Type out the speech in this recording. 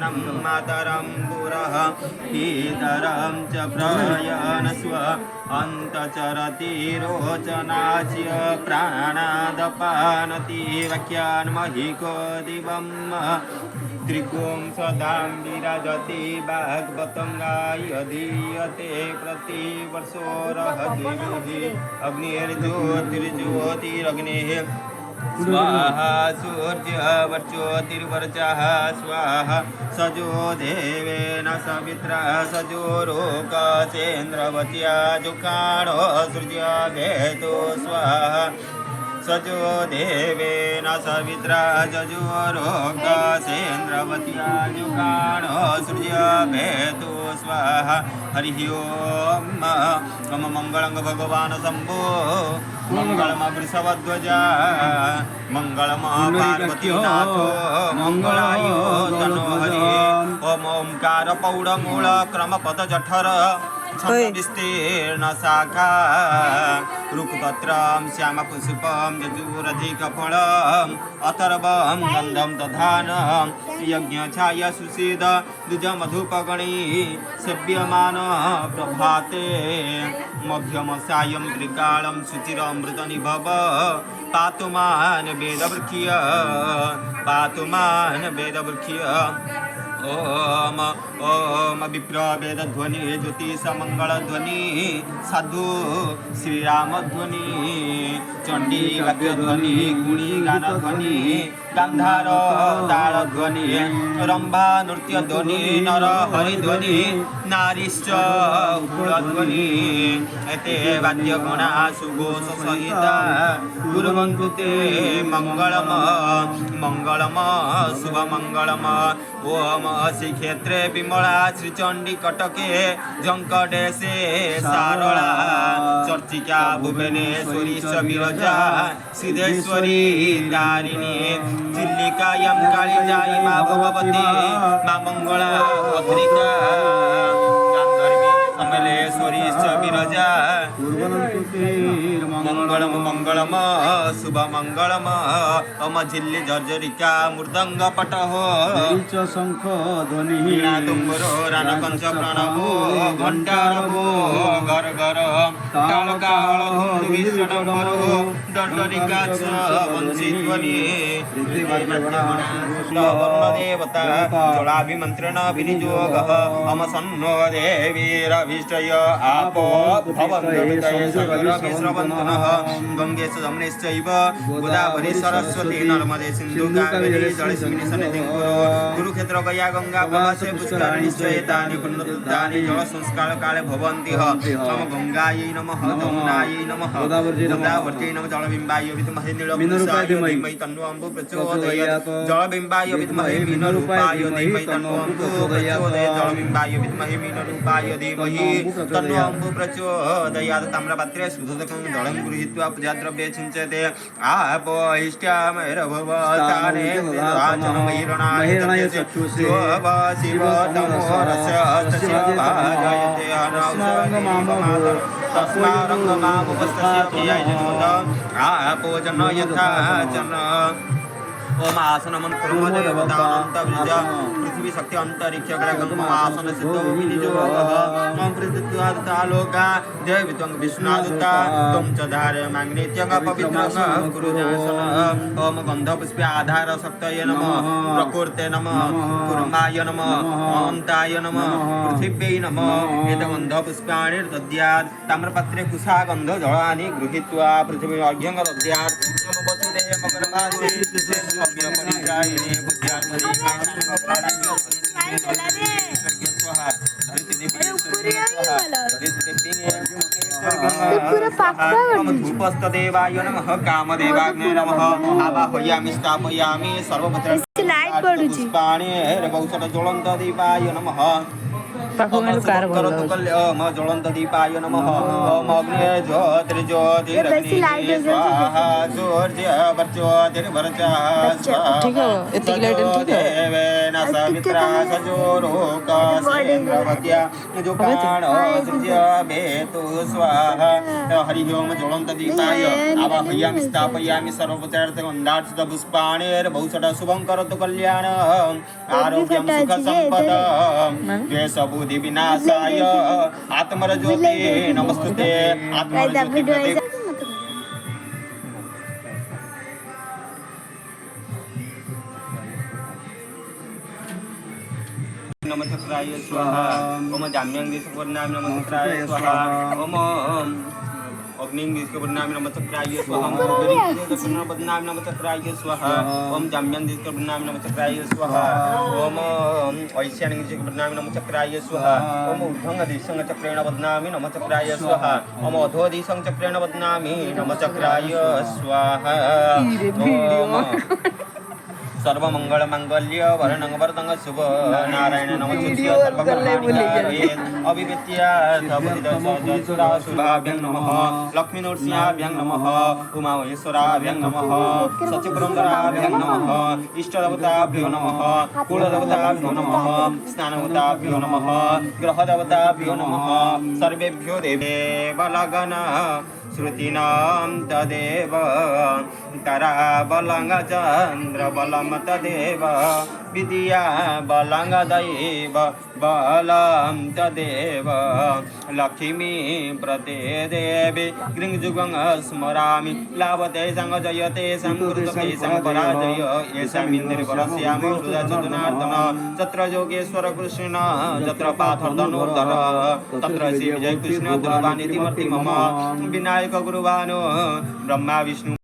वचनं मातरं पुरः ईतरं च प्रयानस्व अन्तचरति रोचनाच्य प्राणादपानति वाक्यान्महिको दिवम् त्रिगुं सदां विराजति भागवतंगाय दीयते प्रतिवर्षोरहद्विभिः अग्निर्ज्योतिर्ज्योतिरग्निः स्वाहा सूर्यवर्चोतिर्वर्चः स्वाहा सजो देवेन सवित्रा सजो रोकचेन्द्रवत्या जुकाणो सूर्यभेतो स्वाहा सजो देवेन सवित्रा जजोरोगसेन्द्रवत्या जुकाणो सूर्यभेतो स्वाहा हरिः ओम मम मंगलं भगवान् शम्भो मंगलम वृषभध्वजा मंगलम पार्वतीनाथो मंगलायो तनो हरि ओम ओंकार पौडमूल क्रमपद जठर छन्दविस्तीर्ण शाखा रुक्पत्रं श्यामपुष्पं यजुरधिकफलम् अथर्वं गन्धं दधानं यज्ञछाया सुषेद द्विजमधुपगणी सेव्यमान प्रभाते मध्यम सायं त्रिकालं शुचिरमृतनिभव पातु मान् वेदवृक्षीय ओम ओम विप्र वेद ध्वनि ज्योतिष मंगल ध्वनि साधु श्रीराम ध्वनि चंडी वाक्य ध्वनि गुणी गान ध्वनि गांधार ताल ध्वनि रंभा नृत्य ध्वनि नर हरि ध्वनि नारीश्च उकुल ध्वनि एते वाद्य गणा सुघोष सहित गुरुवन्तु ते मंगलम मंगलम शुभ मंगलम ओम श्रीक्षेत्रे विमला श्रीचंडी कटके जंकटेशे सारला चर्चिका भुवनेश्वरी च विरजा सिद्धेश्वरी दारिणी चिल्लिकायां कालिजाई मा भगवती मा मंगला भद्रिका गान्धर्वी कमलेश्वरी च विरजा मंगलम मंगलम शुभ मंगलम अम झिल्ली जर्जरिका मृदंग पटहो शंख ध्वनि वीणा तुम्बरो रानकंच प्रणवो घंटारवो घर घर कालकाल धुंदु विश्वडम्बरो दंडरिका च वंशी ध्वनि देवता जलाभिमन्त्रण विनियोगः अमसन्नो देवीरभिष्टय आपो भवन्तः सर्वविश्रवन्तनः गङ्गे च जमुनेश्चैव गोदावरी सरस्वती नर्मदे सिन्धु कावेरी जलेस्मिन् सन्निधिं कुरु कुरुक्षेत्र गया गंगा प्रवासे पुष्करिणीश्च एतानि पुण्यतीर्थानि जल संस्कार काले भवन्ति नम गंगायै नमः जमुनायै नमः गोदावर्त्यै नमः जलबिम्बाय विद्महे नीलकण्ठाय धीमहि तन्नो अम्बु प्रचोदयात् जलबिम्बाय विद्महे मीनरूपाय धीमहि तन्नो अम्बु प्रचोदयात् जलबिम्बाय विद्महे मीनरूपाय धीमहि तन्नो अम्बु प्रचोदयात् ताम्रपात्रे सुधोदकं जलं गृहीत्वा पूजाद्रव्ये छिञ्चते आपो इष्टामैरभवताने वाचनमैरणाय शिव शिव तमो रसस्य भाजयते अनौषधमाममातः तस्मारङ्गमामुपस्तस्य आपो जन यथा जन ओम आसनमन कर्म देवतान्तविज पृथ्वी शक्ति अंतरिक्ष ग्रहं आसन सिद्धो विनियोगः मम पृथ्वीत्वा लोका देवित्वं विष्णुदूता त्वं च धारयामाग्नित्यं पवित्रं कुरुजासन ओम गन्धपुष्पे आधार शक्तये नमः प्रकृते नमः कुर्माय नमः अनन्ताय नमः पृथिव्यै नमः एतगन्धपुष्पाणि दद्यात् ताम्रपात्रे कुशा गन्ध जलानि गृहीत्वा पृथिवी अर्घ्यं दद्यात् नमो वसुदेव मकरभासे परिचायिने बुद्ध्यात्मनि धूपस्तदेवाय नमः कामदेवाग्ने नमः आवाहयामि स्थापयामि सर्वभद्र पुष्पाणि रघुषट ज्वलन्त दीपाय नमः ज्वलंत दीपाय नमः ओम अग्ने ज्योतिर्ज्योतिरग्नि स्वाहा सूर्य वर्चोतिर्वर्चः स्वाहा देवेन सवित्रा सजोरोका सेन्द्रवत्या जुकाण सृज्य भेतु स्वाहा हरि ओम ज्वलंत दीपाय आवाहयामि स्थापयामि सर्वोपचारार्थ गन्धार्चित पुष्पाणिर्भूषण शुभं करोतु कल्याण आरोग्यं सुख सम्पद द्वेष बुद्धि विनाशाय आत्मरज्योति नमस्तुते आत्मरज्योति प्रति नमः चक्राय स्वाहा ओम जाम्यंगी सुवर्णाम नमः चक्राय स्वाहा ओम अग्निंगी सुवर्णाम नमः चक्राय स्वाहा ओम गरींगी सुवर्णाम नमः चक्राय स्वाहा ओम जाम्यंगी सुवर्णाम नमः चक्राय स्वाहा ओम ऐशानिंगी सुवर्णाम नमः चक्राय स्वाहा ओम ऊर्ध्वंगदिशं चक्रेण बध्नामि नमः चक्राय स्वाहा ओम अधोदिशं चक्रेण बध्नामि नमः चक्राय स्वाहा ओम सर्वमंगल मांगल्य वरणं वरदं शुभ नारायण नमस्ते सर्वकर्माणि अभिविद्या शुभाभ्यं नमः लक्ष्मी नरसिंहाभ्यं नमः उमामहेश्वराभ्यं नमः सचिपुरन्दराभ्यं नमः इष्टदेवताभ्यो नमः कुलदेवताभ्यो नमः स्नानदेवताभ्यो नमः ग्रहदेवताभ्यो नमः सर्वेभ्यो देवगण श्रुतीनां तदेव कराबलं चन्द्रबलं तदेव विद्या बलं दैव बलं तदेव लक्ष्मी प्रते देवी गृङ्जुगं स्मरामि लाभते सङ्ग जयते संकृतते संपराजय येषामिन्द्रिवरस्यामि हृदय चतुनार्दन तत्र योगेश्वर कृष्ण तत्र पाथर्धनुर्धर तत्र श्री विजय कृष्ण दुर्वानिधि मूर्ति मम विनायक गुरुवानो ब्रह्मा विष्णु